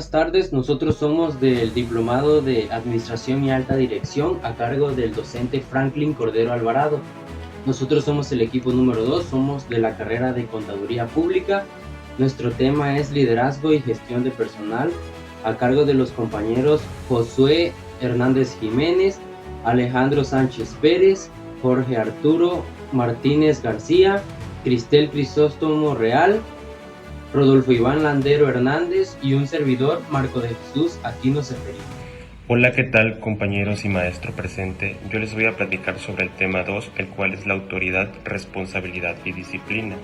buenas tardes. Nosotros somos del Diplomado de Administración y Alta Dirección a cargo del docente Franklin Cordero Alvarado. Nosotros somos el equipo número 2, somos de la carrera de Contaduría Pública. Nuestro tema es liderazgo y gestión de personal a cargo de los compañeros Josué Hernández Jiménez, Alejandro Sánchez Pérez, Jorge Arturo Martínez García, Cristel Crisóstomo Real, Rodolfo Iván Landero Hernández y un servidor, Marco de Jesús Aquino Seferino. Hola, ¿qué tal compañeros y maestro presente? Yo les voy a platicar sobre el tema 2, el cual es la autoridad, responsabilidad y disciplina.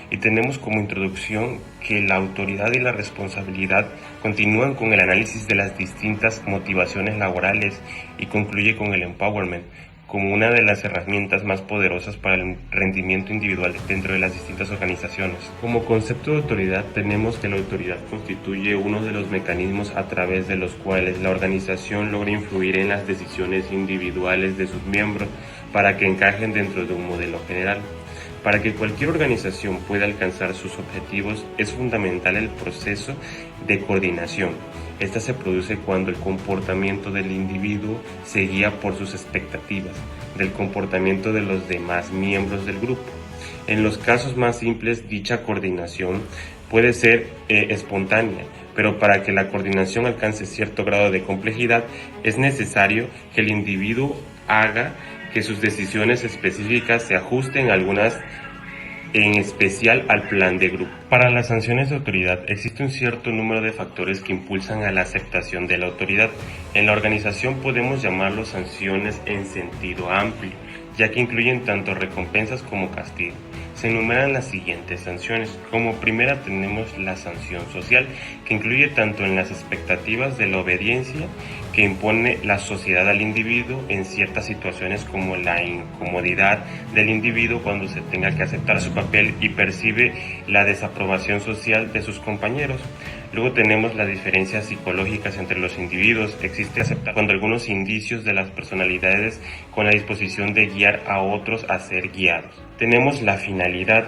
Y tenemos como introducción que la autoridad y la responsabilidad continúan con el análisis de las distintas motivaciones laborales y concluye con el empowerment, como una de las herramientas más poderosas para el rendimiento individual dentro de las distintas organizaciones. Como concepto de autoridad tenemos que la autoridad constituye uno de los mecanismos a través de los cuales la organización logra influir en las decisiones individuales de sus miembros para que encajen dentro de un modelo general. Para que cualquier organización pueda alcanzar sus objetivos es fundamental el proceso de coordinación. Esta se produce cuando el comportamiento del individuo se guía por sus expectativas, del comportamiento de los demás miembros del grupo. En los casos más simples, dicha coordinación puede ser espontánea, pero para que la coordinación alcance cierto grado de complejidad, es necesario que el individuo haga que sus decisiones específicas se ajusten a algunas en especial al plan de grupo. Para las sanciones de autoridad existe un cierto número de factores que impulsan a la aceptación de la autoridad. En la organización podemos llamarlos sanciones en sentido amplio, ya que incluyen tanto recompensas como castigos. Se enumeran las siguientes sanciones. Como primera tenemos la sanción social, que incluye tanto en las expectativas de la obediencia que impone la sociedad al individuo en ciertas situaciones como la incomodidad del individuo cuando se tenga que aceptar su papel y percibe la desaprobación social de sus compañeros. Luego tenemos las diferencias psicológicas entre los individuos. Existe aceptar cuando algunos indicios de las personalidades con la disposición de guiar a otros a ser guiados. Tenemos la finalidad,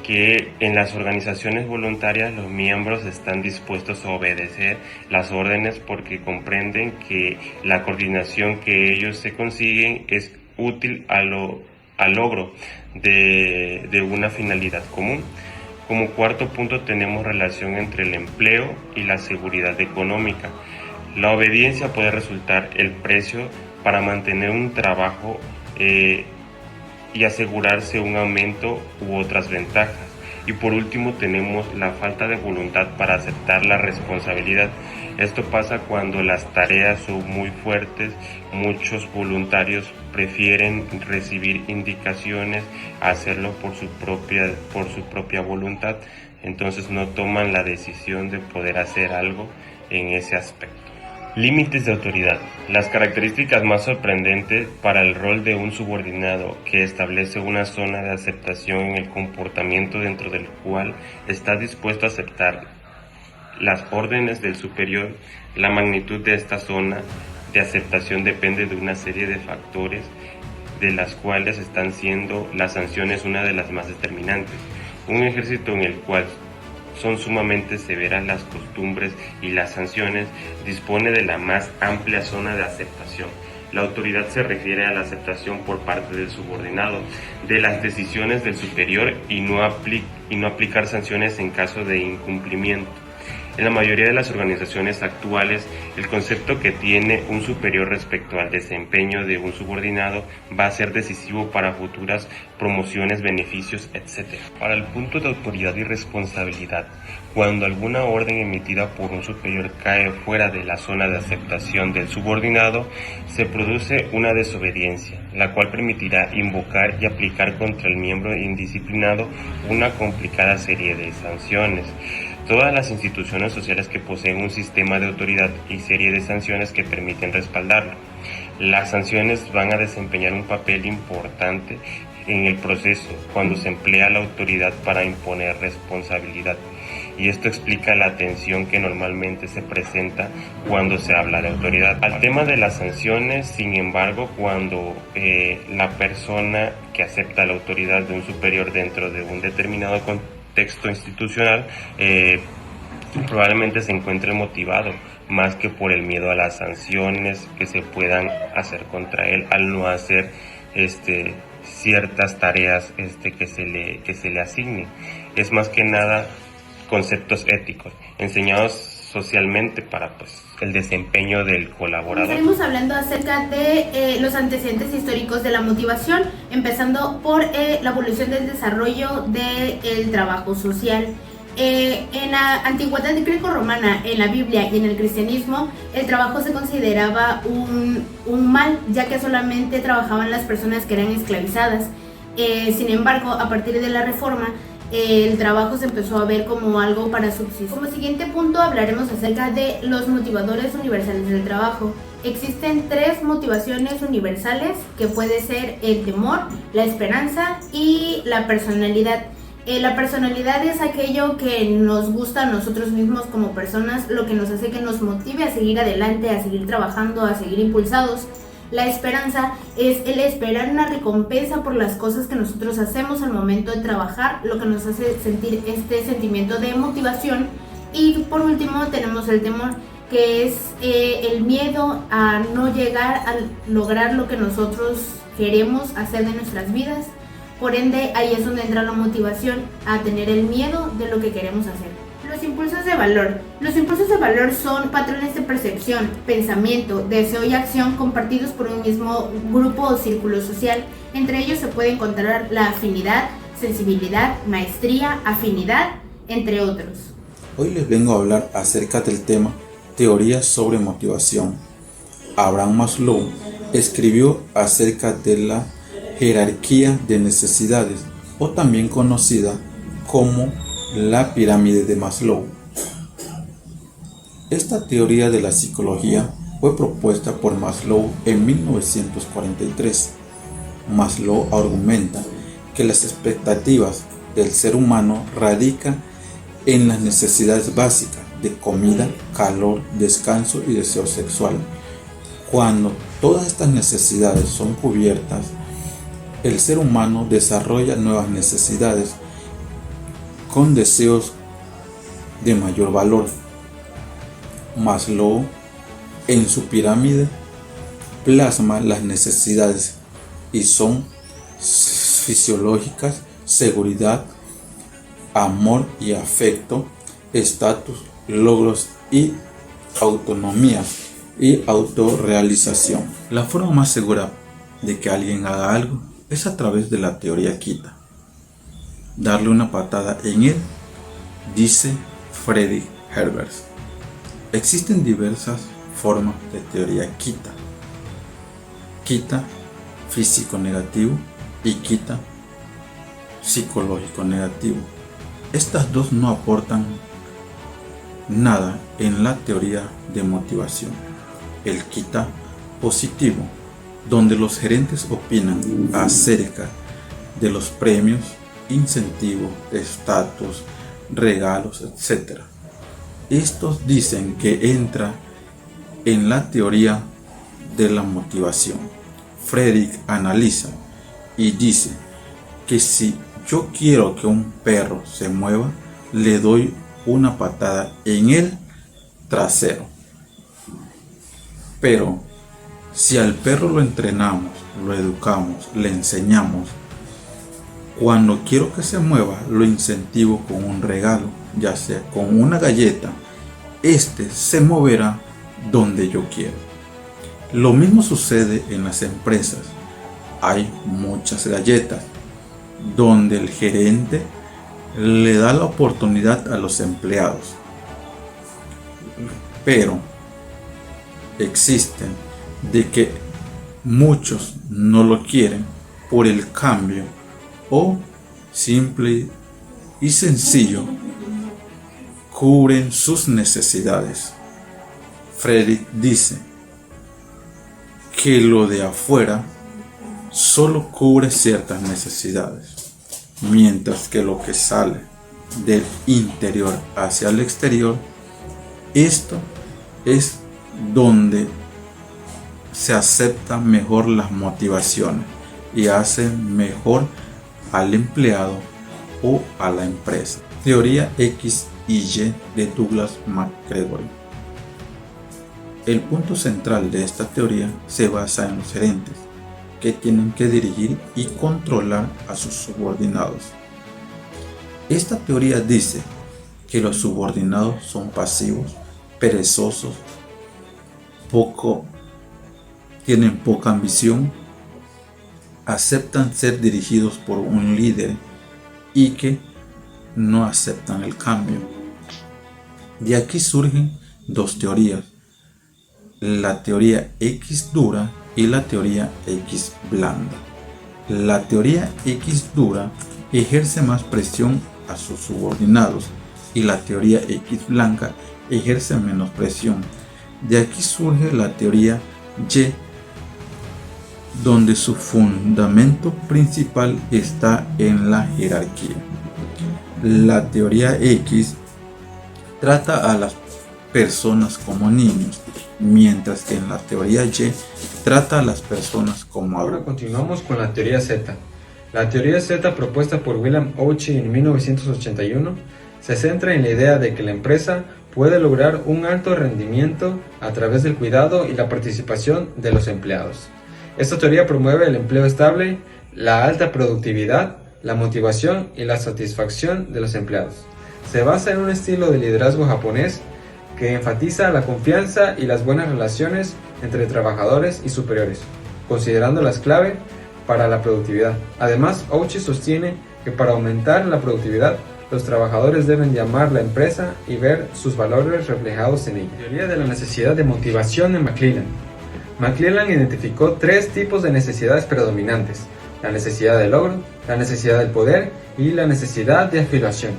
que en las organizaciones voluntarias los miembros están dispuestos a obedecer las órdenes porque comprenden que la coordinación que ellos se consiguen es útil al logro de una finalidad común. Como cuarto punto tenemos relación entre el empleo y la seguridad económica. La obediencia puede resultar el precio para mantener un trabajo y asegurarse un aumento u otras ventajas. Y por último tenemos la falta de voluntad para aceptar la responsabilidad. Esto pasa cuando las tareas son muy fuertes, muchos voluntarios prefieren recibir indicaciones a hacerlo por su propia voluntad, entonces no toman la decisión de poder hacer algo en ese aspecto. Límites de autoridad. Las características más sorprendentes para el rol de un subordinado que establece una zona de aceptación en el comportamiento dentro del cual está dispuesto a aceptar las órdenes del superior. La magnitud de esta zona de aceptación depende de una serie de factores, de las cuales están siendo las sanciones una de las más determinantes. Un ejército en el cual son sumamente severas las costumbres y las sanciones, dispone de la más amplia zona de aceptación. La autoridad se refiere a la aceptación por parte del subordinado de las decisiones del superior y no aplicar sanciones en caso de incumplimiento. En la mayoría de las organizaciones actuales, el concepto que tiene un superior respecto al desempeño de un subordinado va a ser decisivo para futuras promociones, beneficios, etc. Para el punto de autoridad y responsabilidad, cuando alguna orden emitida por un superior cae fuera de la zona de aceptación del subordinado, se produce una desobediencia, la cual permitirá invocar y aplicar contra el miembro indisciplinado una complicada serie de sanciones. Todas las instituciones sociales que poseen un sistema de autoridad y serie de sanciones que permiten respaldarlo. Las sanciones van a desempeñar un papel importante en el proceso cuando se emplea la autoridad para imponer responsabilidad. Y esto explica la tensión que normalmente se presenta cuando se habla de autoridad. Al tema de las sanciones, sin embargo, cuando la persona que acepta la autoridad de un superior dentro de un determinado contexto institucional probablemente se encuentre motivado más que por el miedo a las sanciones que se puedan hacer contra él al no hacer ciertas tareas que se le asignen. Es más que nada conceptos éticos enseñados socialmente para el desempeño del colaborador. Estaremos hablando acerca de los antecedentes históricos de la motivación, empezando por la evolución del desarrollo del trabajo social. En la antigüedad greco-romana, en la Biblia y en el cristianismo, el trabajo se consideraba un mal, ya que solamente trabajaban las personas que eran esclavizadas. Sin embargo, a partir de la Reforma, el trabajo se empezó a ver como algo para subsistir. Como siguiente punto hablaremos acerca de los motivadores universales del trabajo. Existen 3 motivaciones universales, que puede ser el temor, la esperanza y la personalidad. La personalidad es aquello que nos gusta a nosotros mismos como personas, lo que nos hace que nos motive a seguir adelante, a seguir trabajando, a seguir impulsados. La esperanza es el esperar una recompensa por las cosas que nosotros hacemos al momento de trabajar, lo que nos hace sentir este sentimiento de motivación. Y por último tenemos el temor, que es el miedo a no llegar a lograr lo que nosotros queremos hacer de nuestras vidas. Por ende, ahí es donde entra la motivación, a tener el miedo de lo que queremos hacer. Los impulsos de valor. Los impulsos de valor son patrones de percepción, pensamiento, deseo y acción compartidos por un mismo grupo o círculo social. Entre ellos se puede encontrar la afinidad, sensibilidad, maestría, afinidad, entre otros. Hoy les vengo a hablar acerca del tema teorías sobre motivación. Abraham Maslow escribió acerca de la jerarquía de necesidades, o también conocida como la pirámide de Maslow. Esta teoría de la psicología fue propuesta por Maslow en 1943. Maslow argumenta que las expectativas del ser humano radican en las necesidades básicas de comida, calor, descanso y deseo sexual. Cuando todas estas necesidades son cubiertas, el ser humano desarrolla nuevas necesidades con deseos de mayor valor. Maslow, en su pirámide, plasma las necesidades y son fisiológicas: seguridad, amor y afecto, estatus, logros y autonomía y autorrealización. La forma más segura de que alguien haga algo es a través de la teoría Kita. Darle una patada en él, dice Friedrich Herbert. Existen diversas formas de teoría Kita. Kita físico negativo y Kita psicológico negativo. Estas dos no aportan nada en la teoría de motivación. El Kita positivo, donde los gerentes opinan acerca de los premios, incentivos, estatus, regalos, etc. Estos dicen que entra en la teoría de la motivación. Friedrich analiza y dice que si yo quiero que un perro se mueva, le doy una patada en el trasero. Pero si al perro lo entrenamos, lo educamos, le enseñamos, cuando quiero que se mueva, lo incentivo con un regalo, ya sea con una galleta, se moverá donde yo quiero. Lo mismo sucede en las empresas. Hay muchas galletas donde el gerente le da la oportunidad a los empleados, pero existen de que muchos no lo quieren por el cambio, o simple y sencillo cubren sus necesidades. Friedrich dice que lo de afuera solo cubre ciertas necesidades, mientras que lo que sale del interior hacia el exterior, esto es donde se aceptan mejor las motivaciones y hacen mejor al empleado o a la empresa. Teoría X y Y de Douglas McGregor. El punto central de esta teoría se basa en los gerentes, que tienen que dirigir y controlar a sus subordinados. Esta teoría dice que los subordinados son pasivos, perezosos, tienen poca ambición, aceptan ser dirigidos por un líder y que no aceptan el cambio. De aquí surgen dos teorías: la teoría X dura y la teoría X blanda. La teoría X dura ejerce más presión a sus subordinados y la teoría X blanca ejerce menos presión. De aquí surge la teoría Y, donde su fundamento principal está en la jerarquía. La teoría X trata a las personas como niños, mientras que en la teoría Y trata a las personas como Ahora adultos. continuamos con la teoría Z. La teoría Z, propuesta por William Oachi en 1981, se centra en la idea de que la empresa puede lograr un alto rendimiento a través del cuidado y la participación de los empleados. Esta teoría promueve el empleo estable, la alta productividad, la motivación y la satisfacción de los empleados. Se basa en un estilo de liderazgo japonés que enfatiza la confianza y las buenas relaciones entre trabajadores y superiores, considerándolas clave para la productividad. Además, Oachi sostiene que para aumentar la productividad, los trabajadores deben llamar la empresa y ver sus valores reflejados en ella. Teoría de la necesidad de motivación en McClelland. McClelland identificó tres tipos de necesidades predominantes: la necesidad de logro, la necesidad del poder y la necesidad de afiliación.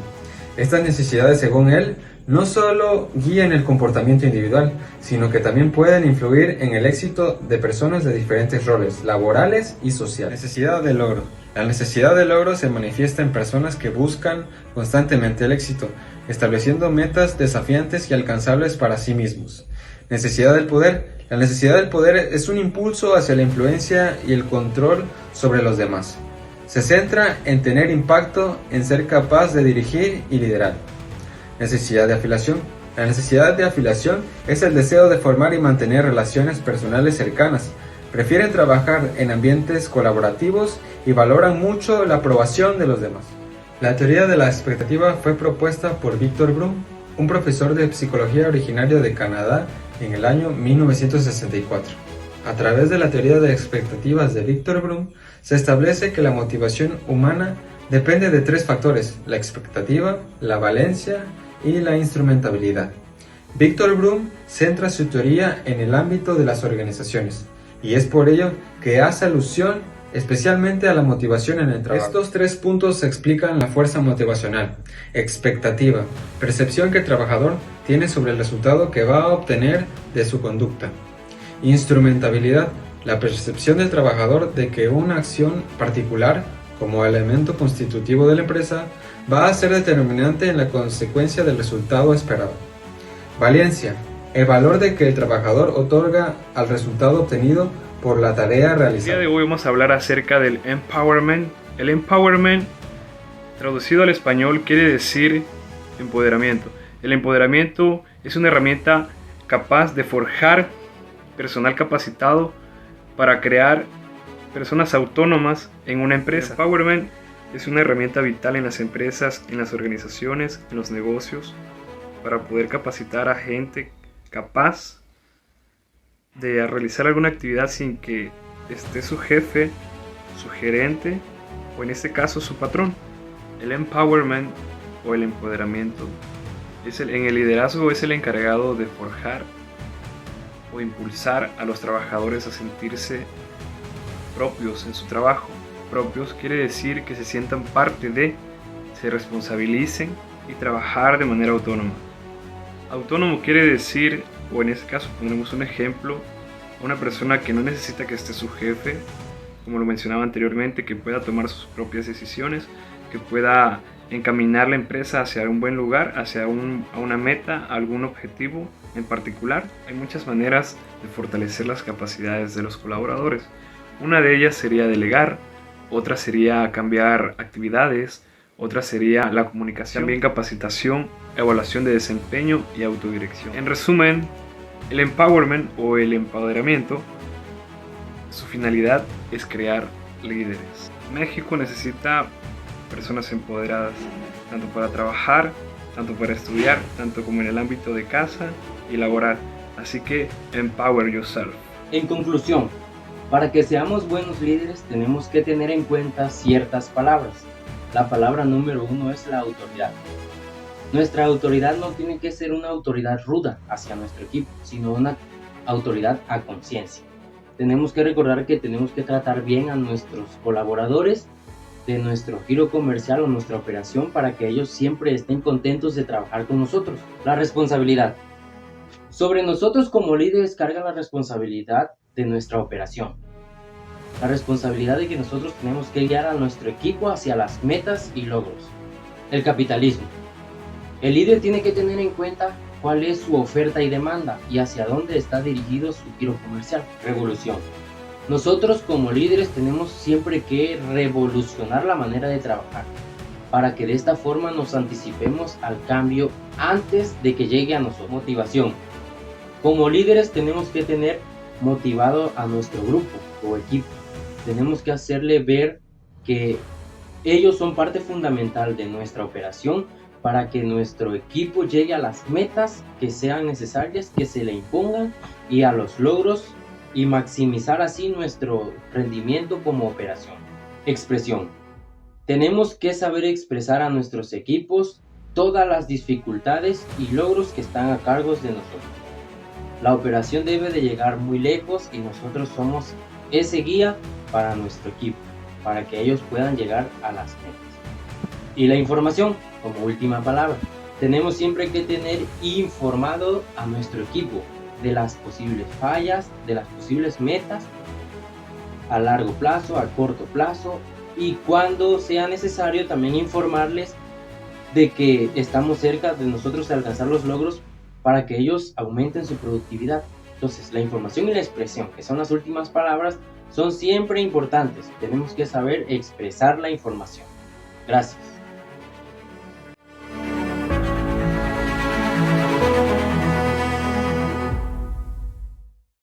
Estas necesidades, según él, no solo guían el comportamiento individual, sino que también pueden influir en el éxito de personas de diferentes roles, laborales y sociales. Necesidad de logro. La necesidad de logro se manifiesta en personas que buscan constantemente el éxito, estableciendo metas desafiantes y alcanzables para sí mismos. Necesidad del poder. La necesidad del poder es un impulso hacia la influencia y el control sobre los demás. Se centra en tener impacto, en ser capaz de dirigir y liderar. Necesidad de afiliación. La necesidad de afiliación es el deseo de formar y mantener relaciones personales cercanas. Prefieren trabajar en ambientes colaborativos y valoran mucho la aprobación de los demás. La teoría de la expectativa fue propuesta por Victor Brum, un profesor de psicología originario de Canadá en el año 1964. A través de la teoría de expectativas de Victor Brum, se establece que la motivación humana depende de tres factores: la expectativa, la valencia y la instrumentabilidad. Victor Brum centra su teoría en el ámbito de las organizaciones, y es por ello que hace alusión especialmente a la motivación en el trabajo. Estos tres puntos explican la fuerza motivacional: expectativa, percepción que el trabajador tiene sobre el resultado que va a obtener de su conducta; instrumentabilidad, la percepción del trabajador de que una acción particular, como elemento constitutivo de la empresa, va a ser determinante en la consecuencia del resultado esperado; valencia, el valor de que el trabajador otorga al resultado obtenido por la tarea realizada. El día de hoy vamos a hablar acerca del empowerment. El empowerment, traducido al español, quiere decir empoderamiento. El empoderamiento es una herramienta capaz de forjar personal capacitado para crear personas autónomas en una empresa. El empowerment es una herramienta vital en las empresas, en las organizaciones, en los negocios, para poder capacitar a gente capaz de realizar alguna actividad sin que esté su jefe, su gerente o en este caso su patrón. El empowerment o el empoderamiento en el liderazgo es el encargado de forjar o impulsar a los trabajadores a sentirse propios en su trabajo. Propios quiere decir que se sientan parte de, se responsabilicen y trabajar de manera autónoma. Autónomo quiere decir, o en este caso pondremos un ejemplo, una persona que no necesita que esté su jefe, como lo mencionaba anteriormente, que pueda tomar sus propias decisiones, que pueda encaminar la empresa hacia un buen lugar, hacia una meta, algún objetivo en particular. Hay muchas maneras de fortalecer las capacidades de los colaboradores. Una de ellas sería delegar, otra sería cambiar actividades, Otra sería la comunicación, también capacitación, evaluación de desempeño y autodirección. En resumen, el empowerment o el empoderamiento, su finalidad es crear líderes. México necesita personas empoderadas, tanto para trabajar, tanto para estudiar, tanto como en el ámbito de casa y laboral. Así que empower yourself. En conclusión, para que seamos buenos líderes tenemos que tener en cuenta ciertas palabras. La palabra número 1 es la autoridad. Nuestra autoridad no tiene que ser una autoridad ruda hacia nuestro equipo, sino una autoridad a conciencia. Tenemos que recordar que tenemos que tratar bien a nuestros colaboradores de nuestro giro comercial o nuestra operación para que ellos siempre estén contentos de trabajar con nosotros. La responsabilidad. Sobre nosotros como líderes carga la responsabilidad de nuestra operación. La responsabilidad de que nosotros tenemos que guiar a nuestro equipo hacia las metas y logros. El capitalismo. El líder tiene que tener en cuenta cuál es su oferta y demanda y hacia dónde está dirigido su giro comercial. Revolución. Nosotros como líderes tenemos siempre que revolucionar la manera de trabajar para que de esta forma nos anticipemos al cambio antes de que llegue a nosotros. Motivación. Como líderes tenemos que tener motivado a nuestro grupo o equipo. Tenemos que hacerle ver que ellos son parte fundamental de nuestra operación para que nuestro equipo llegue a las metas que sean necesarias, que se le impongan y a los logros y maximizar así nuestro rendimiento como operación. Expresión. Tenemos que saber expresar a nuestros equipos todas las dificultades y logros que están a cargo de nosotros. La operación debe de llegar muy lejos y nosotros somos ese guía para nuestro equipo, para que ellos puedan llegar a las metas. Y la información, como última palabra. Tenemos siempre que tener informado a nuestro equipo de las posibles fallas, de las posibles metas a largo plazo, a corto plazo y cuando sea necesario también informarles de que estamos cerca de nosotros de alcanzar los logros para que ellos aumenten su productividad. Entonces, la información y la expresión, que son las últimas palabras, son siempre importantes. Tenemos que saber expresar la información. Gracias.